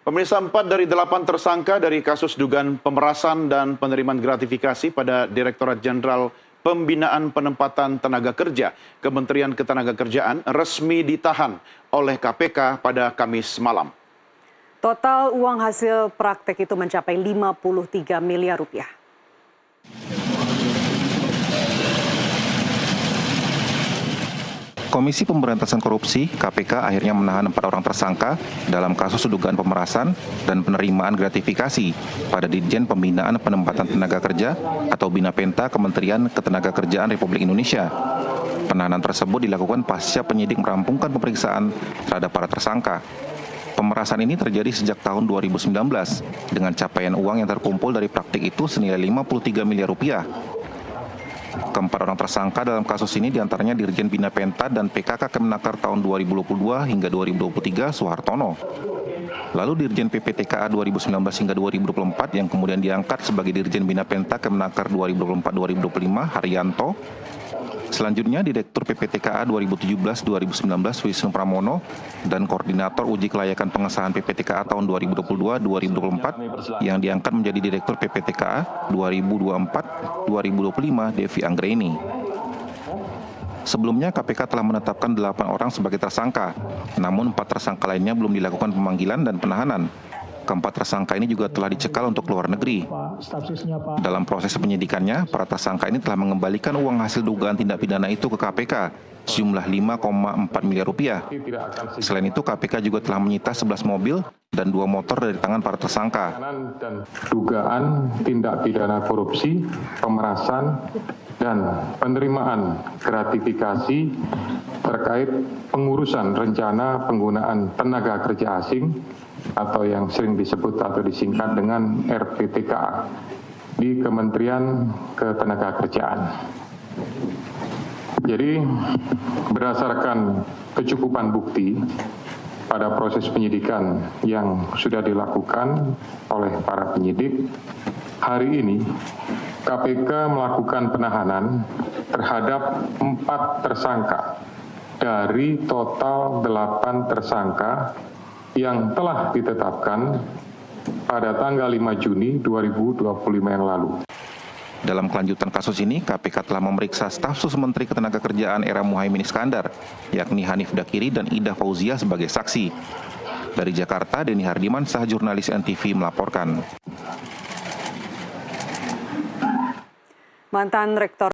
Pemirsa, 4 dari 8 tersangka dari kasus dugaan pemerasan dan penerimaan gratifikasi pada Direktorat Jenderal Pembinaan Penempatan Tenaga Kerja Kementerian Ketenagakerjaan resmi ditahan oleh KPK pada Kamis malam. Total uang hasil praktek itu mencapai 53 miliar rupiah. Komisi Pemberantasan Korupsi (KPK) akhirnya menahan 4 orang tersangka dalam kasus dugaan pemerasan dan penerimaan gratifikasi pada Ditjen Pembinaan Penempatan Tenaga Kerja atau BINAPENTA Kementerian Ketenagakerjaan Republik Indonesia. Penahanan tersebut dilakukan pasca penyidik merampungkan pemeriksaan terhadap para tersangka. Pemerasan ini terjadi sejak tahun 2019 dengan capaian uang yang terkumpul dari praktik itu senilai 53 miliar rupiah. Keempat orang tersangka dalam kasus ini diantaranya Dirjen BINAPENTA dan PKK Kemenaker tahun 2022 hingga 2023 Soehartono. Lalu Dirjen PPTKA 2019 hingga 2024 yang kemudian diangkat sebagai Dirjen BINAPENTA Kemenaker 2024-2025 Haryanto. Selanjutnya Direktur PPTKA 2017-2019 Wisnu Pramono dan Koordinator Uji Kelayakan Pengesahan PPTKA tahun 2022-2024 yang diangkat menjadi Direktur PPTKA 2024-2025 Devi Anggreni. Sebelumnya KPK telah menetapkan 8 orang sebagai tersangka, namun 4 tersangka lainnya belum dilakukan pemanggilan dan penahanan. Keempat tersangka ini juga telah dicekal untuk keluar negeri. Dalam proses penyidikannya, para tersangka ini telah mengembalikan uang hasil dugaan tindak pidana itu ke KPK, sejumlah 5,4 miliar rupiah. Selain itu, KPK juga telah menyita 11 mobil dan 2 motor dari tangan para tersangka. Dugaan tindak pidana korupsi, pemerasan, dan penerimaan gratifikasi terkait pengurusan rencana penggunaan tenaga kerja asing atau yang sering disebut atau disingkat dengan RPTKA di Kementerian Ketenagakerjaan. Jadi berdasarkan kecukupan bukti pada proses penyidikan yang sudah dilakukan oleh para penyidik, hari ini KPK melakukan penahanan terhadap 4 tersangka dari total 8 tersangka yang telah ditetapkan pada tanggal 5 Juni 2025 yang lalu. Dalam kelanjutan kasus ini, KPK telah memeriksa staf sus Menteri Ketenagakerjaan era Muhaimin Iskandar, yakni Hanif Dakiri dan Ida Fauzia sebagai saksi. Dari Jakarta, Denny Hardiman, sah jurnalis NTV melaporkan. Mantan Rektor